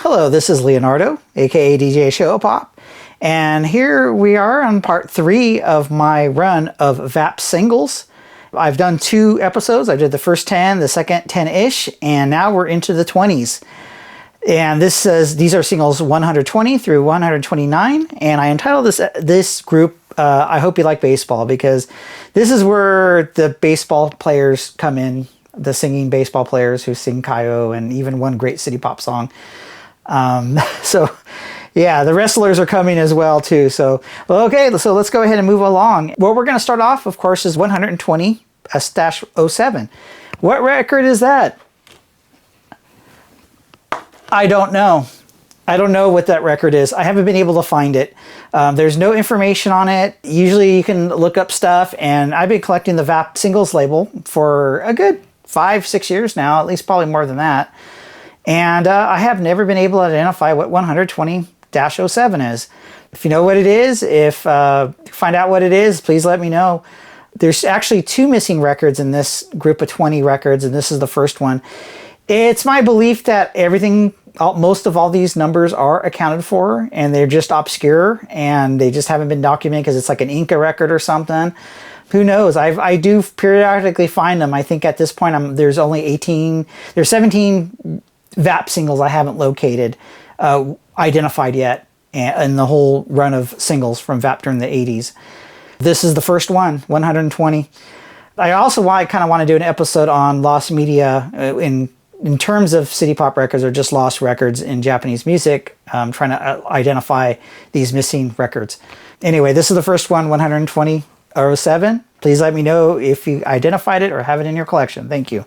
Hello, this is Leonardo, aka DJ ShowaPOP, and here we are on part 3 of my run of VAP singles. I've done 2 episodes. I did the first 10, the second 10-ish, and now we're into the 20s. And these are singles 120 through 129, and I entitled this group I Hope You Like Baseball, because this is where the baseball players come in, the singing baseball players who sing Kayo and even one great city pop song. So yeah, the wrestlers are coming as well too. So, well, okay, so let's go ahead and move along. What we're going to start off, of course, is 120-07. What record is that? I don't know. I don't know what that record is. I haven't been able to find it. There's no information on it. Usually you can look up stuff, and I've been collecting the VAP singles label for a good 5-6 years now, at least probably more than that. And I have never been able to identify what 120-07 is. If you know what it is, find out what it is, please let me know. There's actually 2 missing records in this group of 20 records, and this is the first one. It's my belief that most of all these numbers are accounted for, and they're just obscure, and they just haven't been documented because it's like an Inca record or something. Who knows? I do periodically find them. I think at this point there's 17 VAP singles I haven't located, identified yet, in the whole run of singles from VAP during the 80s. This is the first one, 120. I also kind of want to do an episode on lost media in terms of city pop records or just lost records in Japanese music, trying to identify these missing records. Anyway, this is the first one, 120-07. Please let me know if you identified it or have it in your collection. Thank you.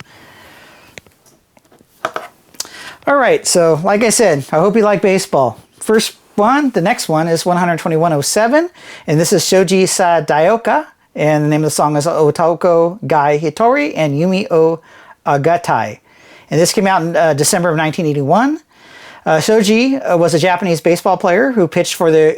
All right, so like I said, I hope you like baseball. First one, the next one is 121-07, and this is Shoji Sadaoka, and the name of the song is Otoko Gai Hitori and Yumi o Agatai. And this came out in December of 1981. Shoji was a Japanese baseball player who pitched for the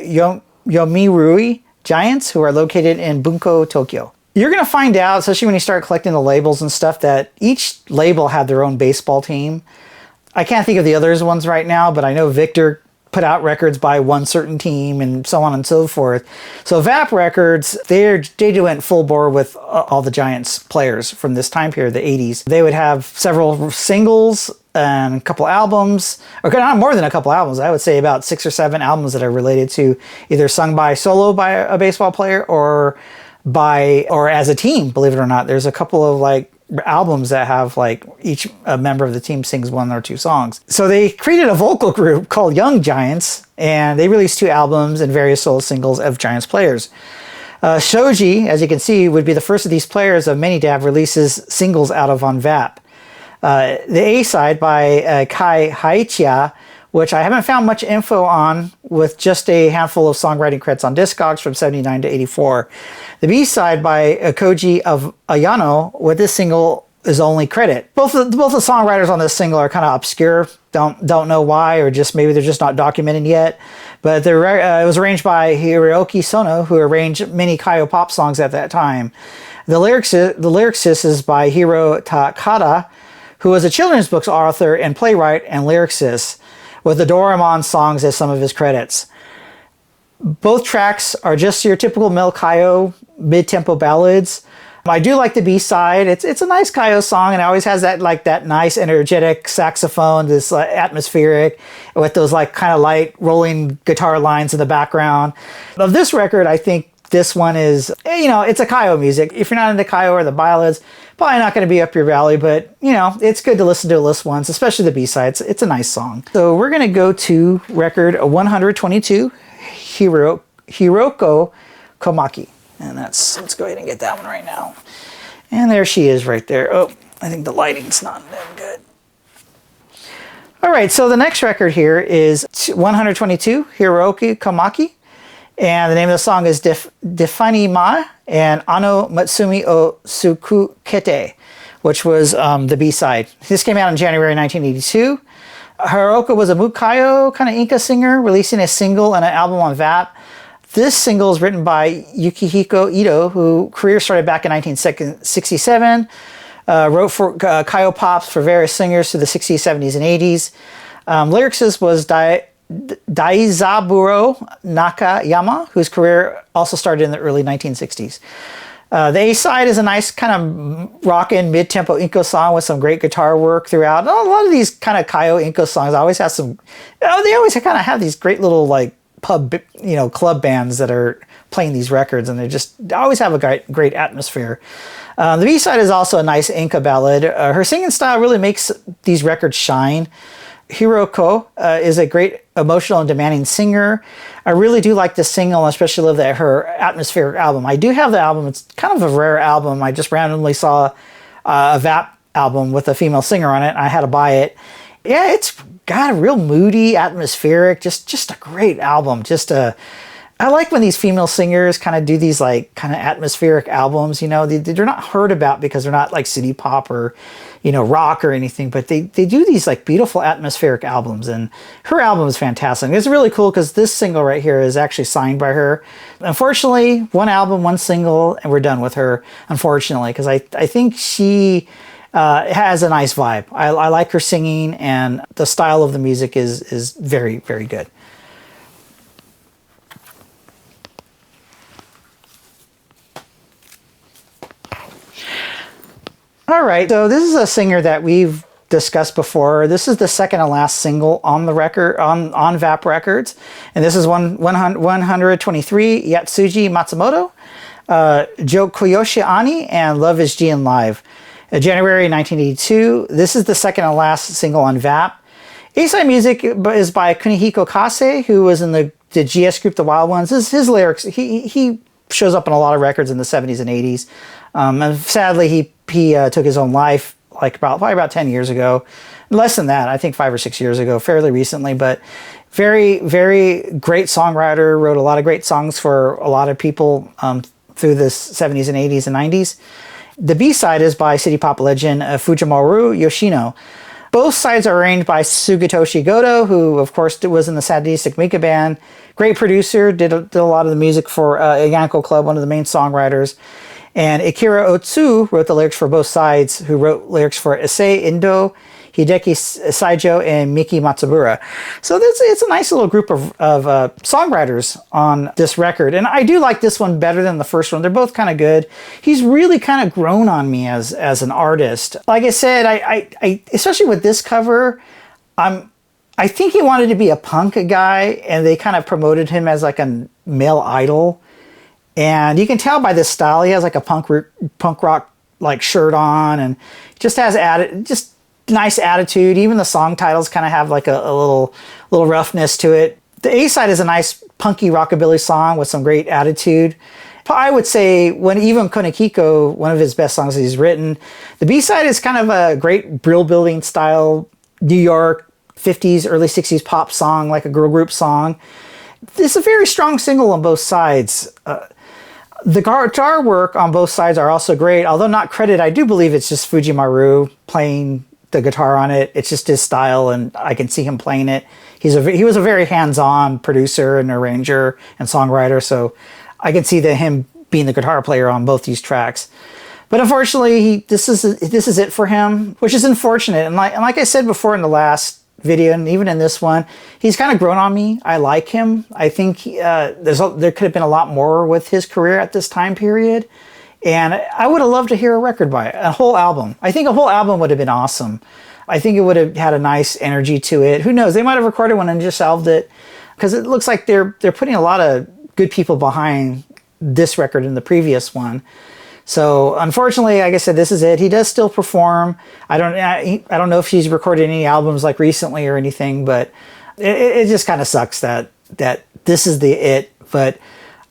Yomiuri Giants, who are located in Bunko, Tokyo. You're going to find out, especially when you start collecting the labels and stuff, that each label had their own baseball team. I can't think of the others ones right now, but I know Victor put out records by one certain team and so on and so forth. So VAP records, they went full bore with all the Giants players from this time period, the 80s. They would have several singles and a couple albums, or not more than a couple albums. I would say about 6 or 7 albums that are related to either sung solo by a baseball player or as a team, believe it or not. There's a couple of albums that have each member of the team sings 1 or 2 songs. So they created a vocal group called Young Giants, and they released 2 albums and various solo singles of Giants players. Shoji, as you can see, would be the first of these players of many to have releases singles out of on VAP. The A-side by Kai Haichiya, which I haven't found much info on, with just a handful of songwriting credits on Discogs from 79 to 84. The B-side by Koji of Ayano, with this single is only credit. Both the songwriters on this single are kind of obscure. Don't know why, or just maybe they're just not documented yet. But it was arranged by Hiroki Sono, who arranged many Kayo pop songs at that time. The lyricist is by Hiro Takada, who was a children's books author and playwright and lyricist, with the Doraemon songs as some of his credits. Both tracks are just your typical male Kayo mid-tempo ballads. I do like the B-side. It's a nice Kayo song, and it always has that nice energetic saxophone, this atmospheric, with those kind of light rolling guitar lines in the background. Of this record, I think this one is, it's a Kayo music. If you're not into Kayo or the ballads, probably not going to be up your valley, but it's good to listen to list once, especially the B-sides. It's a nice song. So we're going to go to record 122, Hiroko Komaki. And let's go ahead and get that one right now. And there she is right there. Oh, I think the lighting's not that good. All right, so the next record here is 122, Hiroko Komaki. And the name of the song is Defunemae and Ano Matsumi o Tsukukete, which was the B-side. This came out in January 1982. Hiroko was a Mukayo kind of Inca singer, releasing a single and an album on VAP. This single is written by Yukihiko Ito, who career started back in 1967, wrote for Kayo Pops for various singers through the 60s, 70s, and 80s. Lyricist was Daizaburo Nakayama, whose career also started in the early 1960s. The A-side is a nice kind of rockin' mid-tempo Inko song with some great guitar work throughout. A lot of these kind of Kaio Inko songs always have some, they always kind of have these great little like pub, club bands that are playing these records, and they always have a great atmosphere. The B-side is also a nice Inka ballad. Her singing style really makes these records shine. Hiroko is a great emotional and demanding singer. I really do like this single, especially love her atmospheric album. I do have the album. It's kind of a rare album. I just randomly saw a VAP album with a female singer on it. I had to buy it. Yeah, it's got a real moody, atmospheric, just a great album. I like when these female singers kind of do these like kind of atmospheric albums, they're not heard about because they're not like city pop or, rock or anything, but they do these like beautiful atmospheric albums, and her album is fantastic. It's really cool because this single right here is actually signed by her. Unfortunately, one album, one single, and we're done with her, unfortunately, because I think she has a nice vibe. I like her singing, and the style of the music is very, very good. All right, so this is a singer that we've discussed before. This is the second to last single on the record, on VAP Records. And this is 123, Yasuji Matsumoto, Jokoyoshi Ani, and Love is G in Live. January 1982. This is the second to last single on VAP. A-side music is by Kunihiko Kase, who was in the GS group The Wild Ones. His lyrics, he shows up on a lot of records in the 70s and 80s. And sadly, he took his own life probably about 10 years ago. Less than that, I think 5 or 6 years ago, fairly recently, but very, very great songwriter, wrote a lot of great songs for a lot of people through the 70s and 80s and 90s. The B-side is by city pop legend Fujimaru Yoshino. Both sides are arranged by Sugitoshi Goto, who of course was in the Sadistic Mika band. Great producer, did a lot of the music for Yanko Club, one of the main songwriters. And Akira Otsu wrote the lyrics for both sides, who wrote lyrics for Issei Indo, Hideki Saijo, and Miki Matsubura. So it's a nice little group of songwriters on this record. And I do like this one better than the first one. They're both kind of good. He's really kind of grown on me as an artist. Like I said, I especially with this cover, I think he wanted to be a punk guy, and they kind of promoted him as like a male idol. And you can tell by this style, he has like a punk rock like shirt on, and just has just nice attitude. Even the song titles kind of have like a little roughness to it. The A-side is a nice punky rockabilly song with some great attitude. I would say even Konekiko, one of his best songs that he's written. The B-side is kind of a great brill building style, New York 50s, early 60s pop song, like a girl group song. It's a very strong single on both sides. The guitar work on both sides are also great, although not credited. I do believe it's just Fujimaru playing the guitar on it. It's just his style, and I can see him playing it. He was a very hands-on producer and arranger and songwriter, so I can see him being the guitar player on both these tracks. But unfortunately, this is it for him, which is unfortunate. And like I said before in the last video, and even in this one, he's kind of grown on me. I like him. I think there could have been a lot more with his career at this time period, and I would have loved to hear a record by it, a whole album. I think a whole album would have been awesome. I think it would have had a nice energy to it. Who knows? They might have recorded one and just shelved it, because it looks like they're putting a lot of good people behind this record and the previous one. So unfortunately, like I said, this is it. He does still perform. I don't know if he's recorded any albums like recently or anything, but it just kind of sucks that this is it. But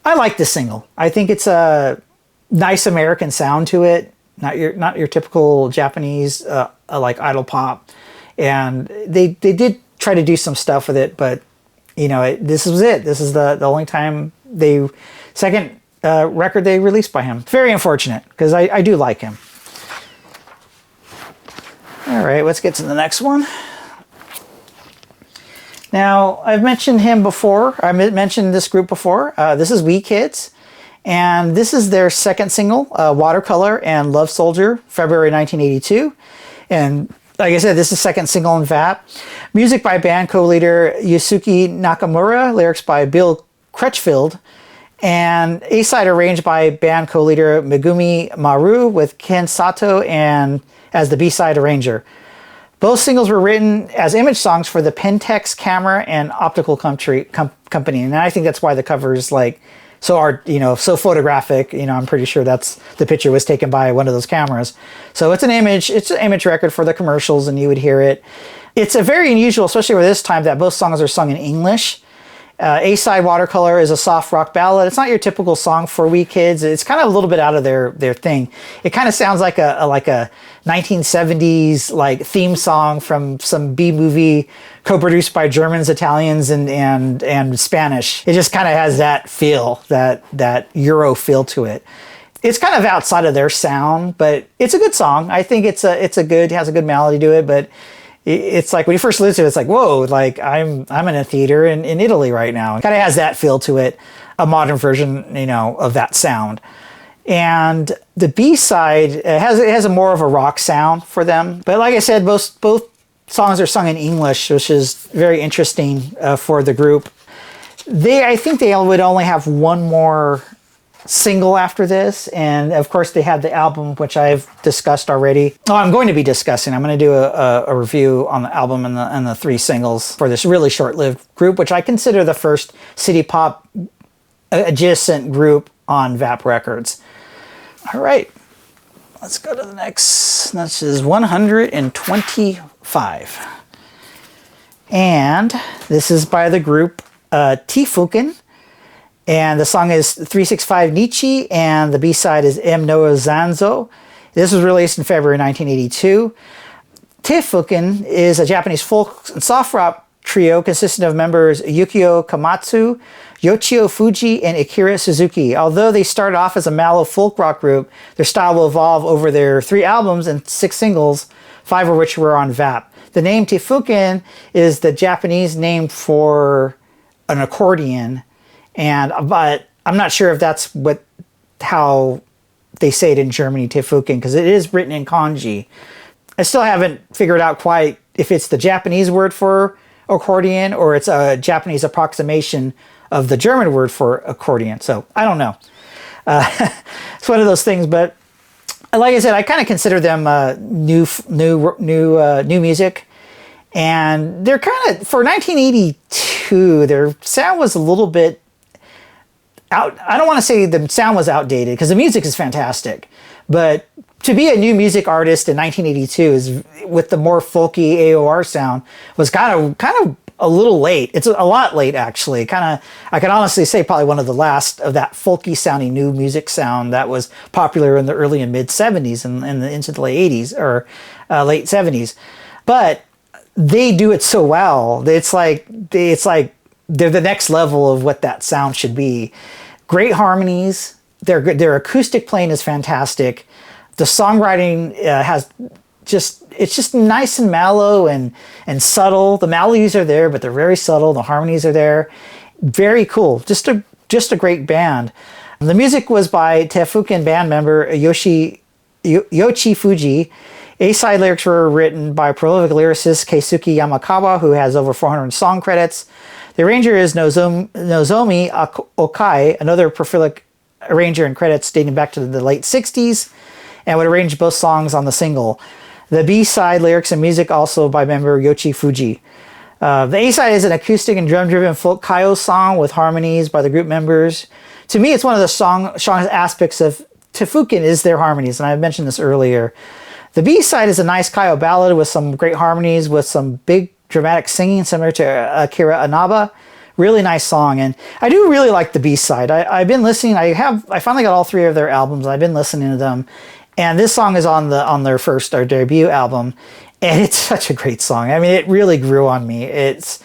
I like this single. I think it's a nice American sound to it, not your typical Japanese like idol pop. And they did try to do some stuff with it, but this was it. This is the only time second record they released by him. Very unfortunate, because I do like him. All right, let's get to the next one. Now, I've mentioned him before. I mentioned this group before. This is Weekids, and this is their second single, Watercolor and Love Soldier, February 1982. And Like I said, this is second single in VAP. Music by band co-leader Yusuke Nakamura, lyrics by Bill Crutchfield, and A-side arranged by band co-leader Megumi Maru with Ken Sato and as the B-side arranger. Both singles were written as image songs for the Pentax camera and optical company, and I think that's why the cover is like so art, so photographic. I'm pretty sure that's the picture was taken by one of those cameras. So it's an image record for the commercials, and you would hear it. It's a very unusual, especially for this time, that both songs are sung in English. A-side Watercolor is a soft rock ballad. It's not your typical song for Weekids. It's kind of a little bit out of their thing. It kind of sounds like a 1970s like theme song from some B-movie co-produced by Germans, Italians, and Spanish. It just kind of has that feel, that Euro feel to it. It's kind of outside of their sound, but it's a good song. I think it has a good melody to it, but it's like when you first listen to it, it's like, whoa, like I'm in a theater in Italy right now. It kind of has that feel to it, a modern version, of that sound. And the B-side it has a more of a rock sound for them. But like I said, both songs are sung in English, which is very interesting for the group. I think they would only have one more single after this, and of course they had the album, which I've discussed already. I'm going to be discussing. I'm going to do a review on the album and the 3 singles for this really short-lived group, which I consider the first city pop adjacent group on VAP Records. All right, let's go to the next. This is 125, and this is by the group Tefuukin. And the song is 365 Nichi, and the B-side is M no Zanzo. This was released in February 1982. Tefuukin is a Japanese folk and soft rock trio consisting of members Yukio Komatsu, Yoshio Fuji, and Akira Suzuki. Although they started off as a mellow folk rock group, their style will evolve over their 3 albums and 6 singles, 5 of which were on VAP. The name Tefuukin is the Japanese name for an accordion. But I'm not sure if that's how they say it in Germany, Tefuukin, because it is written in kanji. I still haven't figured out quite if it's the Japanese word for accordion or it's a Japanese approximation of the German word for accordion. So I don't know. It's one of those things, but like I said, I kind of consider them new music. And they're kind of, for 1982, their sound was a little bit out. I don't want to say the sound was outdated because the music is fantastic, but to be a new music artist in 1982 is with the more folky AOR sound was kind of a little late. It's a lot late actually. I can honestly say probably one of the last of that folky sounding new music sound that was popular in the early and mid 70s and into the late 80s or late 70s. But they do it so well. It's like they're the next level of what that sound should be. Great harmonies. Their acoustic playing is fantastic. The songwriting it's just nice and mellow and subtle. The melodies are there, but they're very subtle. The harmonies are there. Very cool. Just a great band. The music was by Tefuukin band member Yoshi Fuji. A-side lyrics were written by prolific lyricist Keisuke Yamakawa, who has over 400 song credits. The arranger is Nozomi Okai, another prolific arranger and credits dating back to the late 60s, and would arrange both songs on the single. The B-side lyrics and music also by member Yoshi Fuji. The A-side is an acoustic and drum-driven folk kayo song with harmonies by the group members. To me, it's one of the strongest aspects of Tefuukin is their harmonies, and I mentioned this earlier. The B-side is a nice kayo ballad with some great harmonies with some big dramatic singing similar to Akira Inaba. Really nice song, and I do really like the B-side. I've been listening. I finally got all 3 of their albums. I've been listening to them, and this song is on their debut album, and it's such a great song. I mean, it really grew on me. It's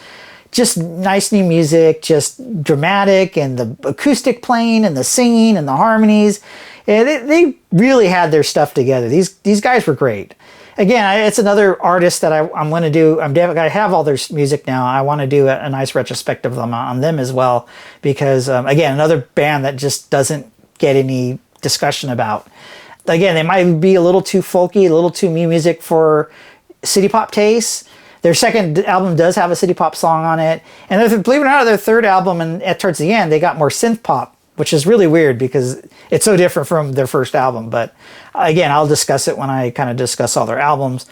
just nice new music, just dramatic, and the acoustic playing and the singing and the harmonies. And they really had their stuff together. These guys were great. Again, it's another artist that I'm going to do. I have all their music now. I want to do a nice retrospective on them as well, because again, another band that just doesn't get any discussion about. Again, they might be a little too folky, a little too new music for city pop taste. Their second album does have a city pop song on it. And believe it or not, their third album, and towards the end, they got more synth pop, which is really weird because it's so different from their first album. But again, I'll discuss it when I kind of discuss all their albums.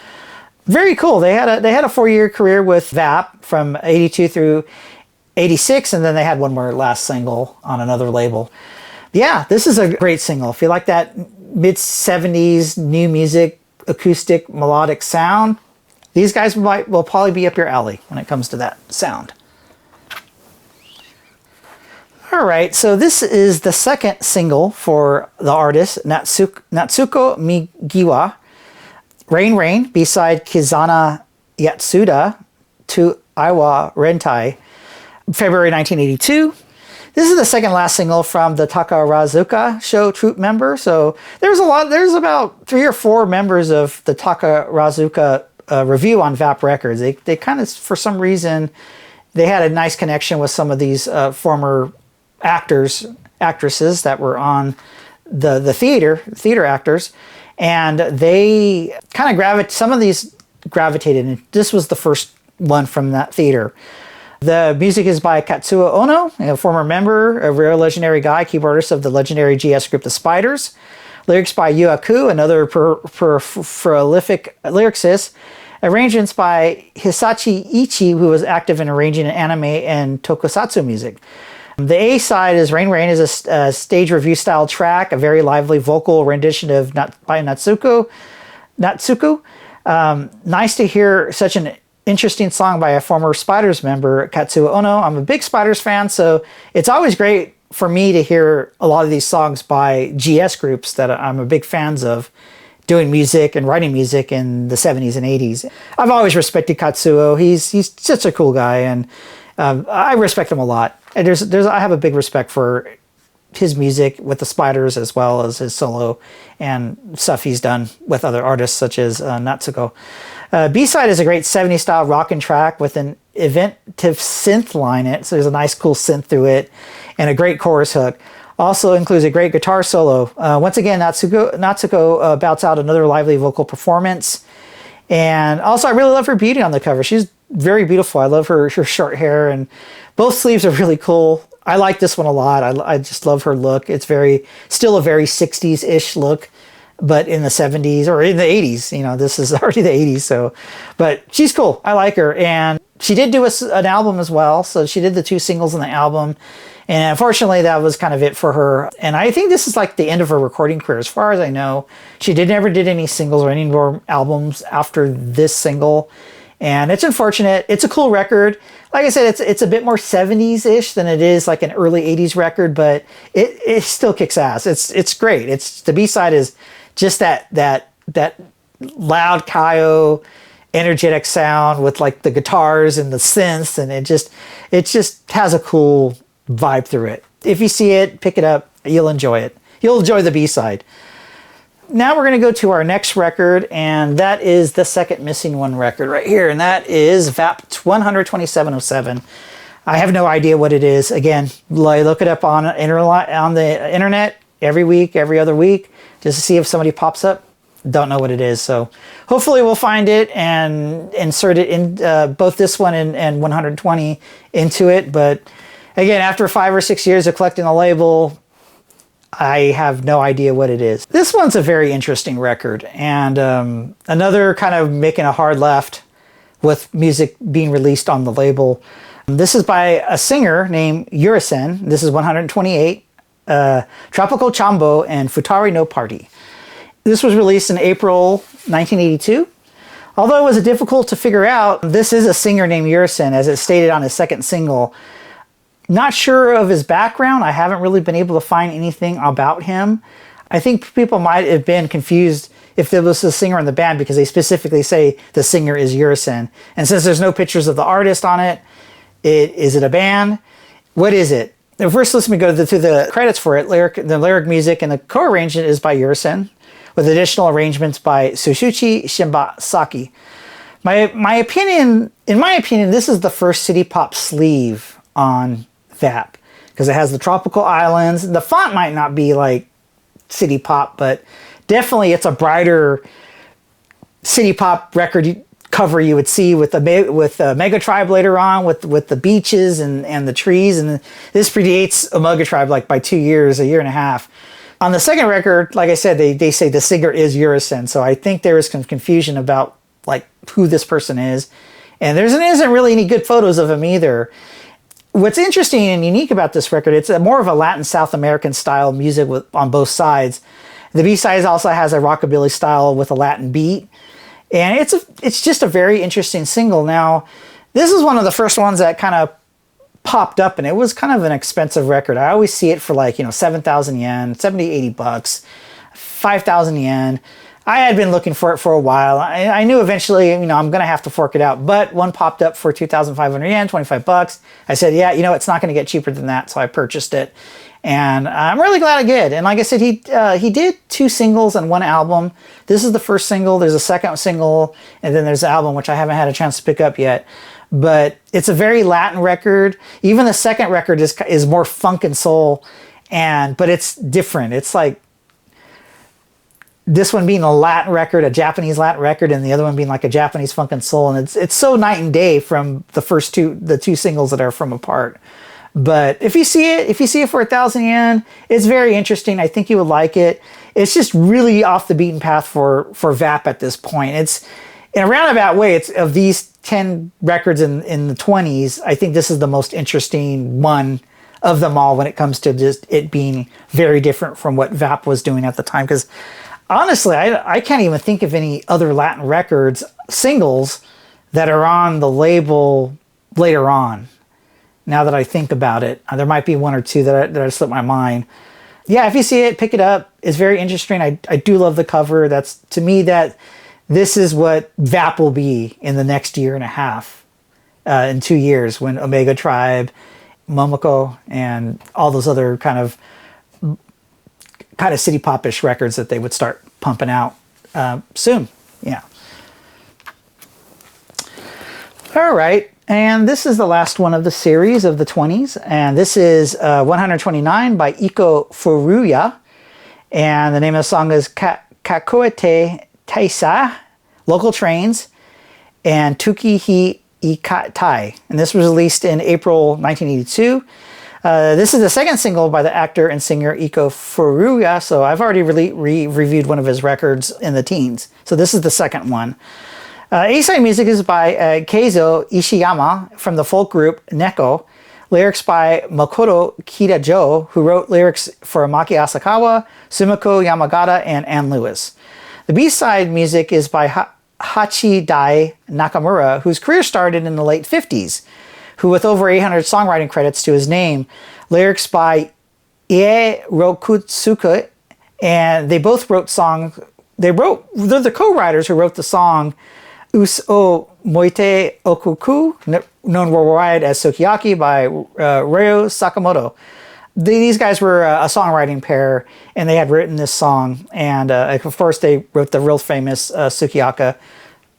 Very cool. They had a 4-year career with VAP from 82 through 86, and then they had one more last single on another label. Yeah, this is a great single. If you like that mid-70s new music, acoustic, melodic sound, these guys will probably be up your alley when it comes to that sound. All right, so this is the second single for the artist, Natsuko Migiwa. Rain Rain, B-side Kizana Yatsuda to Iwa Rentai, February 1982. This is the second last single from the Takarazuka show troupe member. So there's about 3 or 4 members of the Takarazuka review on VAP Records. They kind of, for some reason, they had a nice connection with some of these former actresses that were on the theater actors. And they kind of some of these gravitated, and this was the first one from that theater. The music is by Katsuo Ono, a former member, a rare legendary guy, keyboardist of the legendary GS group The Spiders. Lyrics by Yuaku, another prolific lyricist. Arrangements by Hisashi Ichi, who was active in arranging anime and tokusatsu music. The A side is Rain Rain, is a stage review style track, a very lively vocal rendition by Natsuko. Nice to hear such an interesting song by a former Spiders member, Katsuo Ono. I'm a big Spiders fan, so it's always great for me to hear a lot of these songs by GS groups that I'm a big fans of, doing music and writing music in the 70s and 80s. I've always respected Katsuo. He's such a cool guy, and I respect him a lot. And I have a big respect for his music with the Spiders, as well as his solo and stuff he's done with other artists such as Natsuko. B-side is a great 70s style rockin' track with an inventive synth line in it, so there's a nice cool synth through it, and a great chorus hook. Also includes a great guitar solo. Once again, Natsuko bouts out another lively vocal performance. And also, I really love her beauty on the cover. She's very beautiful. I love her short hair, and both sleeves are really cool. I like this one a lot. I just love her look. It's still a very 60s-ish look, but in the 70s or in the 80s. You know, this is already the 80s. So, but she's cool. I like her, and she did do an album as well. So she did the 2 singles in the album, and unfortunately, that was kind of it for her. And I think this is like the end of her recording career, as far as I know. She never did any singles or any more albums after this single. And it's unfortunate. It's a cool record. Like I said, it's a bit more 70s-ish than it is like an early 80s record, but it still kicks ass. It's great. The B-side is just that loud Kaio energetic sound with like the guitars and the synths, and it just has a cool vibe through it. If you see it, pick it up. You'll enjoy it. You'll enjoy the B-side. Now we're going to go to our next record, and that is the second missing one record right here, and that is VAP 12707. I have no idea what it is. Again, look it up on the internet every week, every other week, just to see if somebody pops up. Don't know what it is, so hopefully we'll find it and insert it in both this one and 120 into it. But again, after 5 or 6 years of collecting the label, I have no idea what it is. This one's a very interesting record, and another kind of making a hard left with music being released on the label. This is by a singer named Uresen. This is 128, Tropical Chombo and Futari no Party. This was released in April 1982. Although it was difficult to figure out, this is a singer named Uresen, as it stated on his second single. Not sure of his background. I haven't really been able to find anything about him. I think people might have been confused if there was a singer in the band, because they specifically say the singer is Uresen. And since there's no pictures of the artist on it, is it a band? What is it? First, let me go through the credits for it. The lyric music and the co-arrangement is by Uresen, with additional arrangements by Sushuchi Shimbasaki. In my opinion, this is the first city pop sleeve on VAP, because it has the tropical islands. The font might not be like city pop, but definitely it's a brighter city pop record cover you would see with Mega Tribe later on, with the beaches and the trees. And this predates Omega Tribe like by 2 years, a year and a half. On the second record, like I said, they say the singer is Uresen. So I think there is some confusion about like who this person is. And there isn't really any good photos of him either. What's interesting and unique about this record, it's more of a Latin South American style music on both sides. The B-side also has a rockabilly style with a Latin beat. And it's just a very interesting single. Now, this is one of the first ones that kind of popped up, and it was kind of an expensive record. I always see it for like, 7,000 yen, 70, 80 bucks, 5,000 yen. I had been looking for it for a while. I knew eventually, I'm going to have to fork it out, but one popped up for 2,500 yen, 25 bucks. I said, yeah, it's not going to get cheaper than that. So I purchased it, and I'm really glad I did. And like I said, he did 2 singles and 1 album. This is the first single. There's a second single, and then there's the album, which I haven't had a chance to pick up yet. But it's a very Latin record. Even the second record is more funk and soul, but it's different. It's like this one being a Latin record, a Japanese Latin record, and the other one being like a Japanese funk and soul. And it's so night and day from the two singles that are from apart. But if you see it for 1,000 yen, it's very interesting. I think you would like it. It's just really off the beaten path for VAP at this point. It's in a roundabout way. It's of these 10 records in the 20s. I think this is the most interesting one of them all when it comes to just it being very different from what VAP was doing at the time. Because honestly, I can't even think of any other Latin records, singles, that are on the label later on. Now that I think about it, there might be 1 or 2 that slipped my mind. Yeah, if you see it, pick it up. It's very interesting. I do love the cover. That's, to me, that this is what VAP will be in the next year and a half, in 2 years, when Omega Tribe, Momoko, and all those other kind of city pop-ish records that they would start pumping out soon. Yeah. All right. And this is the last one of the series of the 20s. And this is 129 by Ikko Furuya. And the name of the song is Kakoete Taisa, Local Trains, and Tuki Hi Ikatai. And this was released in April 1982. This is the second single by the actor and singer Ikko Furuya, so I've already reviewed one of his records in the teens. So this is the second one. A-side music is by Keizo Ishiyama from the folk group Neko. Lyrics by Makoto Kitajo, who wrote lyrics for Maki Asakawa, Sumiko Yamagata, and Ann Lewis. The B-side music is by Hachidai Nakamura, whose career started in the late 50s. Who with over 800 songwriting credits to his name, lyrics by Ie Rokutsuke, and they both wrote songs. They're the co-writers who wrote the song Us o Moite Okuku, known worldwide as Sukiyaki by Ryo Sakamoto. These guys were a songwriting pair, and they had written this song. And of course, they wrote the real famous Sukiyaka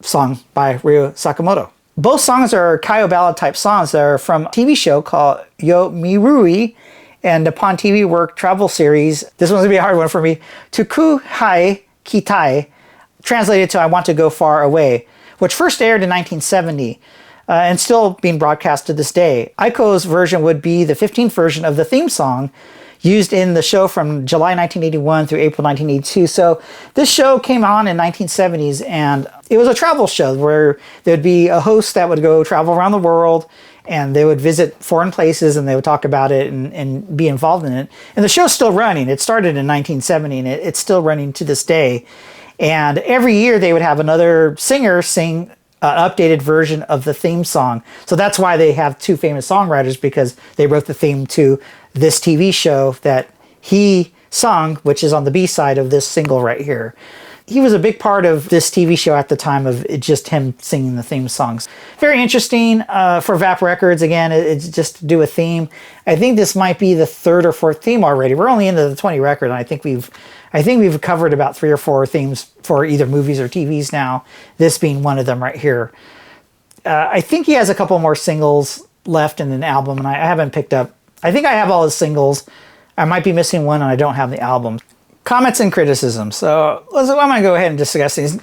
song by Ryo Sakamoto. Both songs are Kaio ballad type songs that are from a TV show called Yo Mirui and Nippon TV Work travel series. This one's gonna be a hard one for me. Tuku Hai Kitai, translated to I Want to Go Far Away, which first aired in 1970 and still being broadcast to this day. Ikko's version would be the 15th version of the theme song used in the show from July 1981 through April 1982. So this show came on in 1970s, and it was a travel show where there'd be a host that would go travel around the world, and they would visit foreign places, and they would talk about it and be involved in it. And the show's still running. It started in 1970, and it's still running to this day. And every year they would have another singer sing an updated version of the theme song. So that's why they have 2 famous songwriters, because they wrote the theme to this TV show that he sung, which is on the B-side of this single right here. He was a big part of this TV show at the time of just him singing the theme songs. Very interesting for VAP Records. Again, it's just to do a theme. I think this might be the 3rd or 4th theme already. We're only into the 20 record, and I think we've covered about 3 or 4 themes for either movies or TVs now. This being one of them right here. I think he has a couple more singles left in an album, and I haven't picked up. I think I have all his singles. I might be missing one, and I don't have the album. Comments and criticisms. So I'm going to go ahead and discuss these.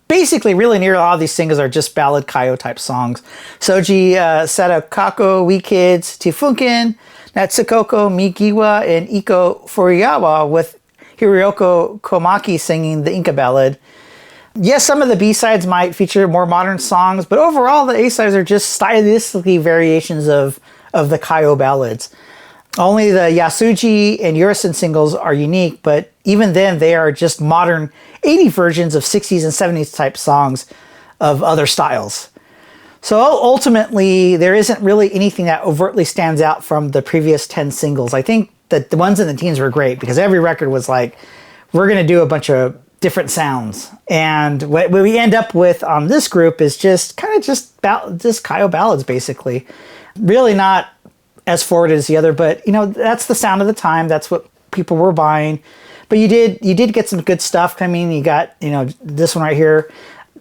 basically really near a lot of these singles are just ballad kayo type songs. Shoji Sadaoka, Weekids, Tefuukin, Natsuko, Migiwa, and Ikko Furuya with Hiroko Komaki singing the Inca ballad. Yes, some of the B-sides might feature more modern songs, but overall the A-sides are just stylistically variations of the kayo ballads. Only the Yasuji and Uresen singles are unique, but even then they are just modern 80 versions of 60s and 70s type songs of other styles. So ultimately, there isn't really anything that overtly stands out from the previous 10 singles. I think that the ones in the teens were great because every record was like, we're going to do a bunch of different sounds. And what we end up with on this group is just kind of just kayo ballads, basically. Really not as forward as the other, but that's the sound of the time. That's what people were buying. But you did get some good stuff coming. You got, this one right here,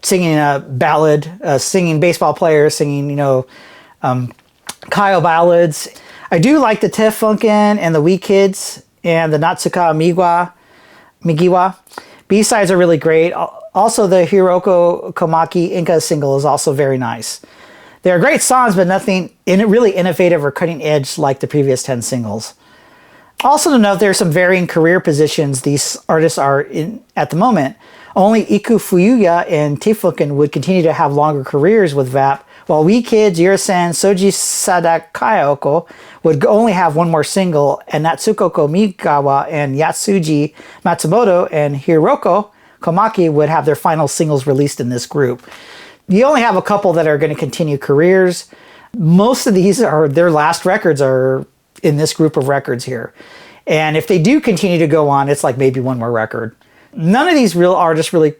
singing a ballad, singing baseball players, singing, kayo ballads. I do like the Tefuukin and the Weekids and the Natsuko Migiwa. B-sides are really great. Also, the Hiroko Komaki Inca single is also very nice. They're great songs, but nothing really innovative or cutting edge like the previous 10 singles. Also to note, there are some varying career positions these artists are in at the moment. Only Ikko Furuya and Tefuukin would continue to have longer careers with VAP, while Weekids, Uresen, Shoji Sadaoka would only have one more single, and Natsuko Migiwa and Yasuji Matsumoto and Hiroko Komaki would have their final singles released in this group. You only have a couple that are going to continue careers. Most of these their last records are in this group of records here. And if they do continue to go on, it's like maybe one more record. None of these real artists really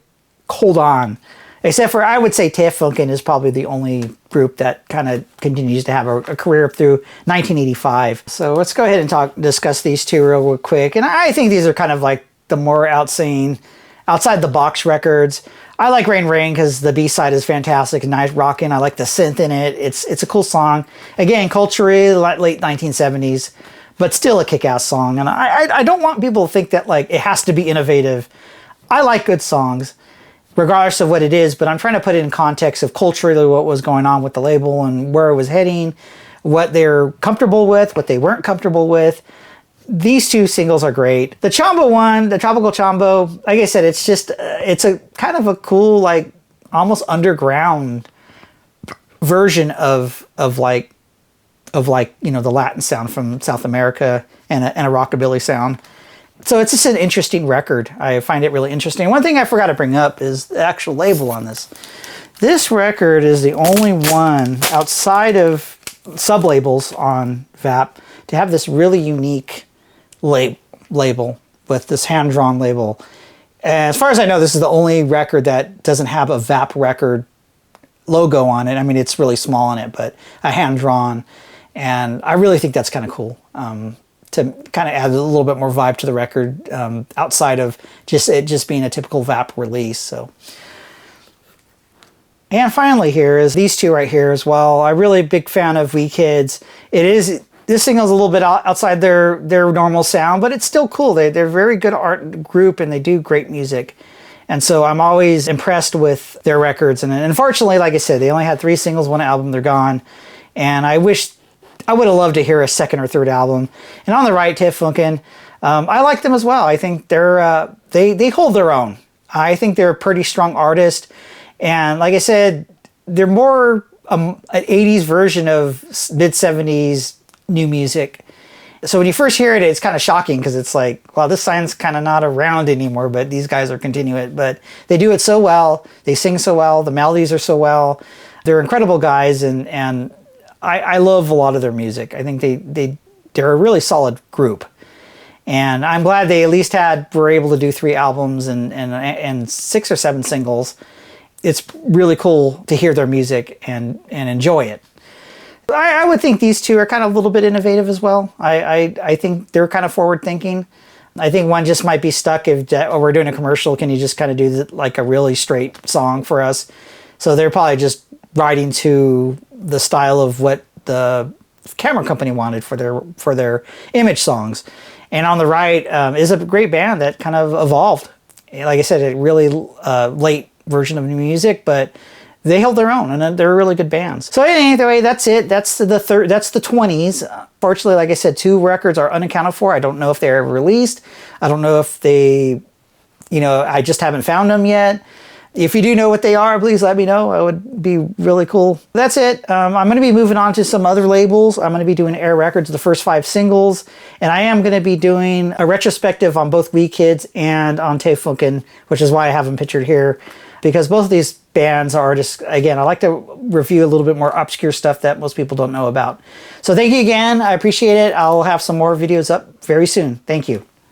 hold on. Except for, I would say Tefuukin is probably the only group that kind of continues to have a career up through 1985. So let's go ahead and discuss these two real quick. And I think these are kind of like the more outside the box records. I like Rain Rain because the B-side is fantastic and nice rocking. I like the synth in it. It's a cool song. Again, culturally, late 1970s, but still a kick-ass song. And I don't want people to think that like it has to be innovative. I like good songs, regardless of what it is, but I'm trying to put it in context of culturally what was going on with the label and where it was heading, what they're comfortable with, what they weren't comfortable with. These two singles are great. The Chombo one, the Tropical Chombo, like I said, it's a kind of a cool, like almost underground version of the Latin sound from South America and a rockabilly sound. So it's just an interesting record. I find it really interesting. One thing I forgot to bring up is the actual label on this. This record is the only one outside of sub-labels on VAP to have this really unique label with this hand-drawn label. As far as I know, this is the only record that doesn't have a VAP record logo on it. I mean, it's really small on it, but a hand-drawn. And I really think that's kind of cool to kind of add a little bit more vibe to the record outside of just being a typical VAP release. So, and finally here is these two right here as well. I'm really big fan of Weekids. This single's a little bit outside their normal sound, but it's still cool. They're a very good art group and they do great music. And so I'm always impressed with their records. And unfortunately, like I said, they only had 3 singles, 1 album, they're gone. And I would have loved to hear a second or third album. And on the right, Tefuukin, I like them as well. I think they hold their own. I think they're a pretty strong artist. And like I said, they're more an 80s version of mid-70s new music. So when you first hear it, it's kind of shocking because it's like, well, this sound's kind of not around anymore, but these guys are continuing it. But they do it so well. They sing so well. The melodies are so well. They're incredible guys, and I love a lot of their music. I think they're a really solid group. And I'm glad they at least were able to do 3 albums and 6 or 7 singles. It's really cool to hear their music and enjoy it. I would think these two are kind of a little bit innovative as well. I think they're kind of forward thinking. I think one just might be stuck if we're doing a commercial, can you just kind of do like a really straight song for us? So they're probably just writing to the style of what the camera company wanted for their image songs. And on the right is a great band that kind of evolved. Like I said, it really late version of new music, but they held their own, and they're really good bands. So anyway, that's it. That's the 20s. Fortunately, like I said, 2 records are unaccounted for. I don't know if they're ever released. I don't know if they, I just haven't found them yet. If you do know what they are, please let me know. It would be really cool. That's it. I'm going to be moving on to some other labels. I'm going to be doing Air Records, the first 5 singles. And I am going to be doing a retrospective on both Weekids and on Tefuukin, which is why I have them pictured here. Because both of these bands are just, again, I like to review a little bit more obscure stuff that most people don't know about. So thank you again. I appreciate it. I'll have some more videos up very soon. Thank you.